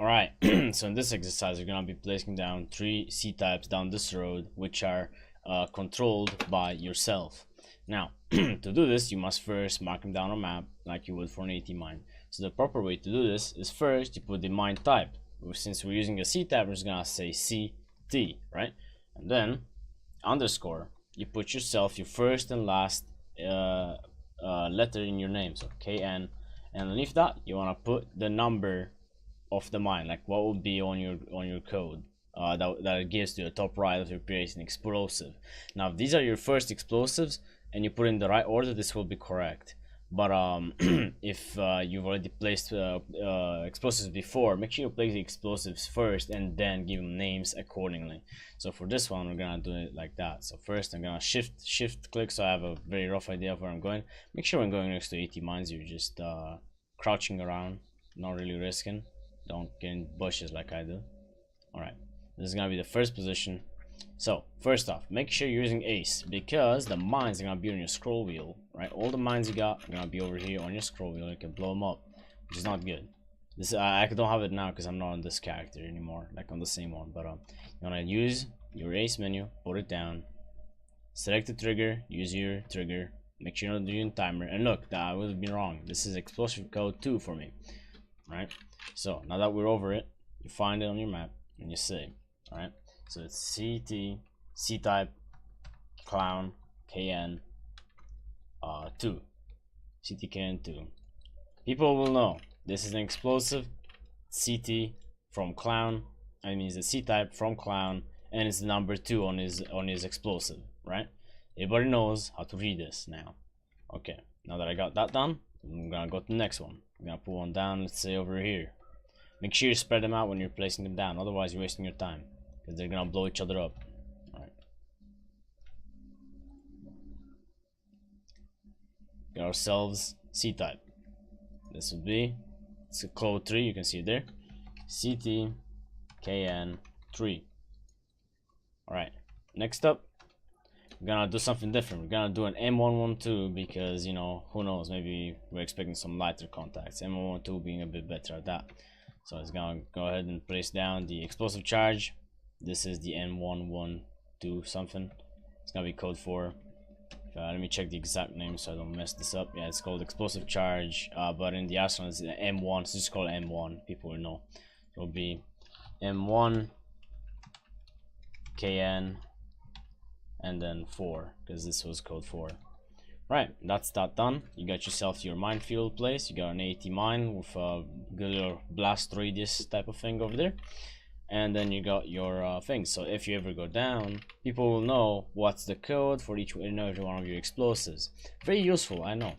Alright, so in this exercise, you're going to be placing down 3 C-types down this road, which are controlled by yourself. Now, to do this, you must first mark them down on a map, like you would for an AT mine. So the proper way to do this is first, you put the mine type. Since we're using a C-type, we're just going to say CT, right? And then, underscore, you put yourself, your first and last letter in your name, so KN. And underneath that, you want to put the number of the mine, like what would be on your code that it gives to the top right of your creating explosive. Now if these are your first explosives and you put in the right order, this will be correct. But if you've already placed explosives before, make sure you place the explosives first and then give them names accordingly. So for this one, we're gonna do it like that. So first I'm gonna shift click, so I have a very rough idea of where I'm going. Make sure when going next to AT mines, you're just crouching around, not really risking. Don't get in bushes like I do. Alright, this is gonna be the first position. So first off, make sure you're using ace, because the mines are gonna be on your scroll wheel, right? All the mines you got are gonna be over here on your scroll wheel. You can blow them up, which is not good. This I don't have it now because I'm not on this character anymore, like on the same one. But you wanna use your ace menu, put it down, select the trigger, use your trigger, make sure you're not doing timer. And look, that would have been wrong. This is explosive code 2 for me, right? So now that we're over it, you find it on your map and you save. All right, so it's CT C-type clown KN 2 CTKN 2. People will know this is an explosive CT from clown. I mean, it's a C-type from clown, and it's the number 2 on his explosive, right? Everybody knows how to read this now. Okay, now that I got that done, I'm gonna go to the next one. I'm gonna put one down, let's say over here. Make sure you spread them out when you're placing them down, otherwise you're wasting your time, because they're gonna blow each other up. Alright. Get ourselves C-type. This would be, it's a code 3, you can see it there. CT KN 3. Alright, next up, we're gonna do something different. We're gonna do an M112 because, you know, who knows, maybe we're expecting some lighter contacts. M112 being a bit better at that. So it's gonna go ahead and place down the explosive charge. This is the M112 something. It's gonna be code 4. Let me check the exact name so I don't mess this up. Yeah, it's called explosive charge, but in the Arsenal it's M1, so just call it M1. People will know. It'll be M1 KN and then 4, because this was code 4. Right, that's that done. You got yourself your minefield place. You got an AT mine with a good little blast radius type of thing over there, and then you got your things. So if you ever go down, people will know what's the code for each and every one of your explosives. Very useful, I know.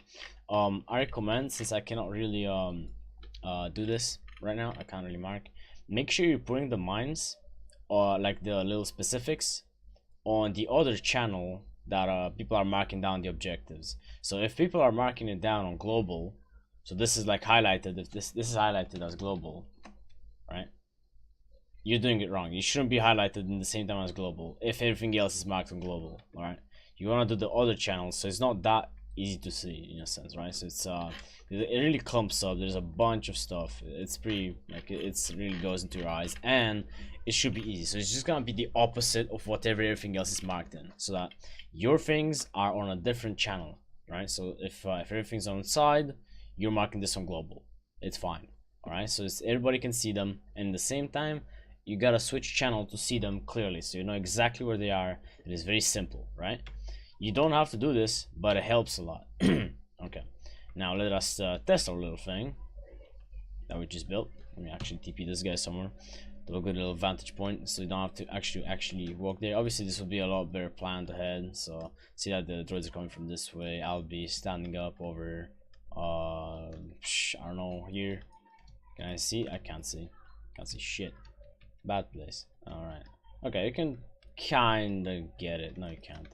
I recommend, since I cannot really do this right now, I can't really mark. Make sure you're putting the mines or like the little specifics on the other channel that people are marking down the objectives. So if people are marking it down on global, so this is like highlighted, if this is highlighted as global, right, you're doing it wrong. You shouldn't be highlighted in the same time as global if everything else is marked on global. All right, you want to do the other channels, so it's not that easy to see in a sense, right? So it's it really clumps up. There's a bunch of stuff. It's pretty, like, it's really goes into your eyes, and it should be easy. So it's just gonna be the opposite of whatever everything else is marked in, so that your things are on a different channel, right? So if everything's on the side, you're marking this on global, it's fine. All right, so it's, everybody can see them, and at the same time you gotta switch channel to see them clearly, so you know exactly where they are. It is very simple, right? You don't have to do this, but it helps a lot. Okay, now let us test our little thing that we just built. Let me actually TP this guy somewhere to a good little vantage point, so you don't have to actually walk there. Obviously this will be a lot better planned ahead. So see that the droids are coming from this way. I'll be standing up over I don't know, here. Can I see? I can't see. Can't see shit. Bad place. All right, okay, you can kind of get it. No, you can't.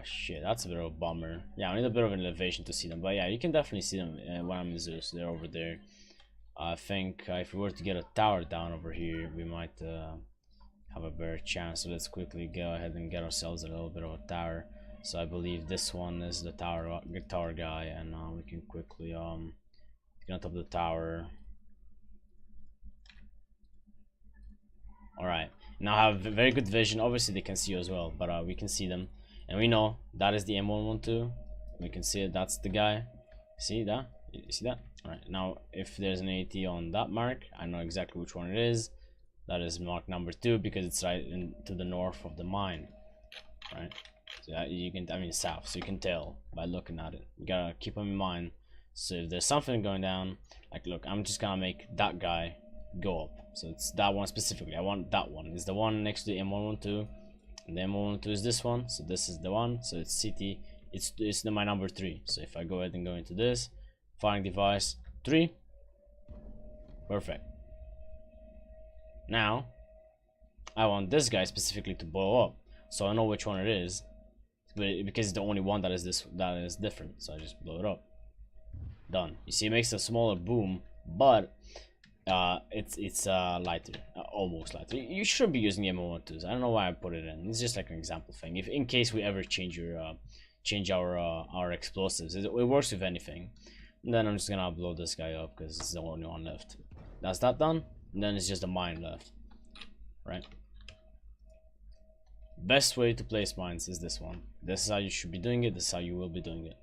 Shit, that's a bit of a bummer. Yeah, I need a bit of an elevation to see them, but yeah, you can definitely see them when I'm in Zeus. They're over there. I think if we were to get a tower down over here, we might have a better chance. So let's quickly go ahead and get ourselves a little bit of a tower. So I believe this one is the tower guy, and we can quickly get on top of the tower. Alright, now I have very good vision. Obviously they can see you as well, but we can see them. And we know that is the M112. We can see it, that's the guy. See that? You see that? Alright, now if there's an AT on that mark, I know exactly which one it is. That is mark number 2 because it's right to the north of the mine. Right? So you can, I mean south, so you can tell by looking at it. You gotta keep them in mind. So if there's something going down, like look, I'm just gonna make that guy go up. So it's that one specifically. I want that one. It's the one next to the M112. And the M112 is this one. So this is the one. So it's CT. It's my number 3. So if I go ahead and go into this, firing device 3. Perfect. Now I want this guy specifically to blow up. So I know which one it is. Because it's the only one that is different. So I just blow it up. Done. You see, it makes a smaller boom, but it's lighter, almost lighter. You should be using the M112s. I don't know why I put it in. It's just like an example thing. If in case we ever change our explosives, it works with anything. And then I'm just gonna blow this guy up because it's the only one left. That's that done. And then it's just a mine left, right? Best way to place mines is this one. This is how you should be doing it. This is how you will be doing it.